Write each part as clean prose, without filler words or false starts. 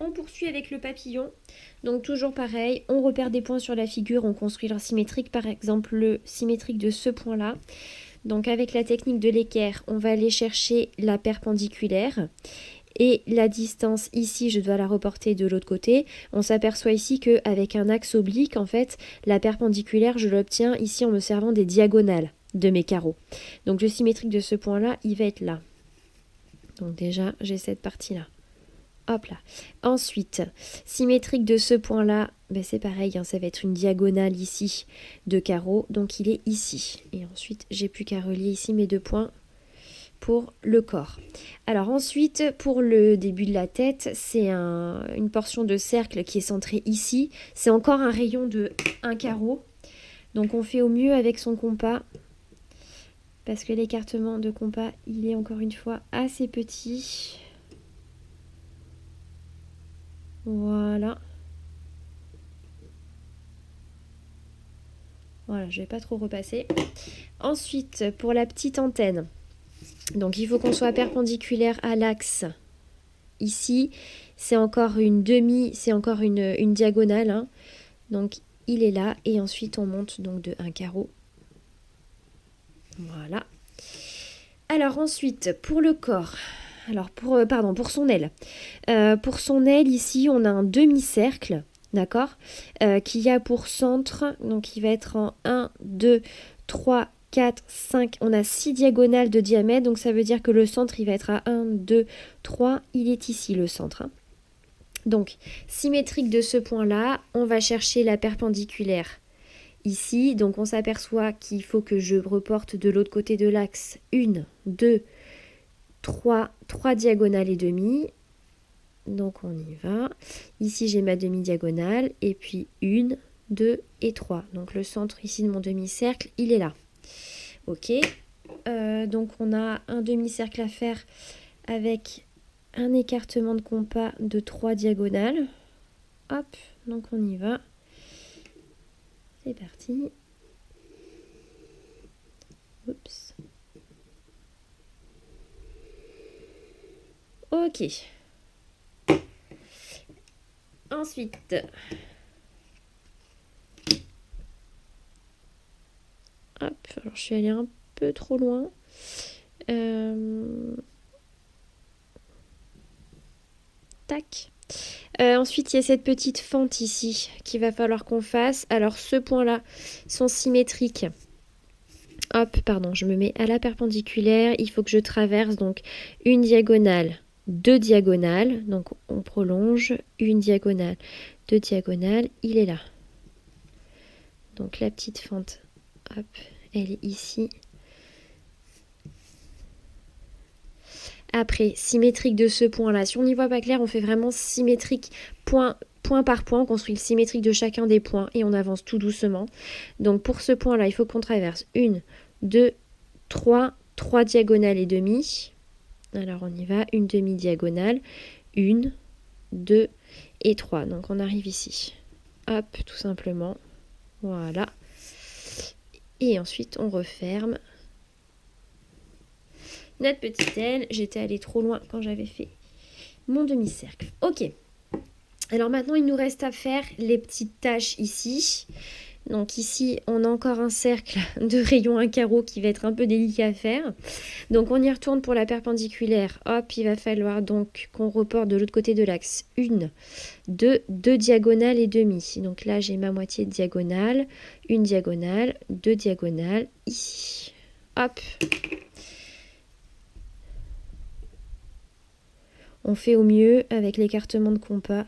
On poursuit avec le papillon. Donc toujours pareil, on repère des points sur la figure, on construit leur symétrique, par exemple le symétrique de ce point-là. Donc avec la technique de l'équerre, on va aller chercher la perpendiculaire. Et la distance ici, je dois la reporter de l'autre côté. On s'aperçoit ici qu'avec un axe oblique, en fait, la perpendiculaire, je l'obtiens ici en me servant des diagonales de mes carreaux. Donc le symétrique de ce point-là, il va être là. Donc déjà, j'ai cette partie-là. Hop là. Ensuite, symétrique de ce point-là, ben c'est pareil, hein, ça va être une diagonale ici de carreaux, donc il est ici. Et ensuite, j'ai plus qu'à relier ici mes deux points pour le corps. Alors ensuite, pour le début de la tête, c'est une portion de cercle qui est centrée ici. C'est encore un rayon de 1 carreau. Donc on fait au mieux avec son compas, parce que l'écartement de compas, il est encore une fois assez petit. Voilà. Voilà, je vais pas trop repasser. Ensuite, pour la petite antenne, donc il faut qu'on soit perpendiculaire à l'axe. Ici, c'est encore une diagonale. Hein. Donc il est là et ensuite on monte donc de 1 carreau. Voilà. Alors ensuite, pour le corps, alors pour son aile. Pour son aile, ici, on a un demi-cercle, d'accord, qui a pour centre, donc il va être en 1, 2, 3, 4, 5, on a 6 diagonales de diamètre, donc ça veut dire que le centre, il va être à 1, 2, 3, il est ici le centre. Hein. Donc, symétrique de ce point-là, on va chercher la perpendiculaire ici, donc on s'aperçoit qu'il faut que je reporte de l'autre côté de l'axe 1, 2, 3 diagonales et demi. Donc on y va. Ici j'ai ma demi-diagonale et puis 1, 2 et 3. Donc le centre ici de mon demi-cercle, il est là. Ok. Donc on a un demi-cercle à faire avec un écartement de compas de 3 diagonales. Hop, donc on y va. C'est parti. Oups. Ok. Ensuite, hop, alors je suis allée un peu trop loin. Tac. Ensuite, il y a cette petite fente ici qu'il va falloir qu'on fasse. Alors, ce point-là sont symétriques. Hop, pardon, je me mets à la perpendiculaire. Il faut que je traverse donc une diagonale, 2 diagonales. Donc, on prolonge une diagonale, 2 diagonales. Il est là. Donc, la petite fente, hop, elle est ici. Après, symétrique de ce point-là. Si on n'y voit pas clair, on fait vraiment symétrique point par point. On construit le symétrique de chacun des points et on avance tout doucement. Donc pour ce point-là, il faut qu'on traverse 1, 2, 3 diagonales et demi. Alors on y va, une demi-diagonale, 1, 2 et 3. Donc on arrive ici. Hop, tout simplement. Voilà. Et ensuite, on referme. Notre petite aile, j'étais allée trop loin quand j'avais fait mon demi-cercle. Ok. Alors maintenant, il nous reste à faire les petites taches ici. Donc ici, on a encore un cercle de rayon 1 carreau qui va être un peu délicat à faire. Donc on y retourne pour la perpendiculaire. Hop, il va falloir donc qu'on reporte de l'autre côté de l'axe 1, 2 diagonales et demi. Donc là, j'ai ma moitié de diagonale, une diagonale, 2 diagonales ici. Hop. On fait au mieux avec l'écartement de compas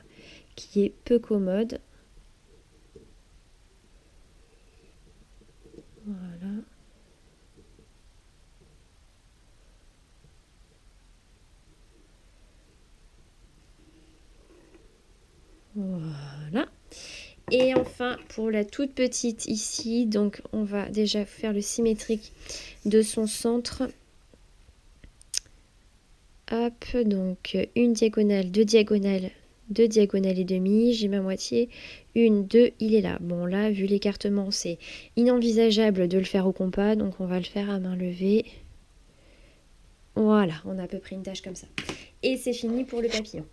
qui est peu commode. Voilà. Voilà. Et enfin, pour la toute petite ici, donc on va déjà faire le symétrique de son centre. Hop, donc une diagonale, 2 diagonales, 2 diagonales et demi, j'ai ma moitié, 1, 2, il est là. Bon là, vu l'écartement, c'est inenvisageable de le faire au compas, donc on va le faire à main levée. Voilà, on a à peu près une tâche comme ça. Et c'est fini pour le papillon.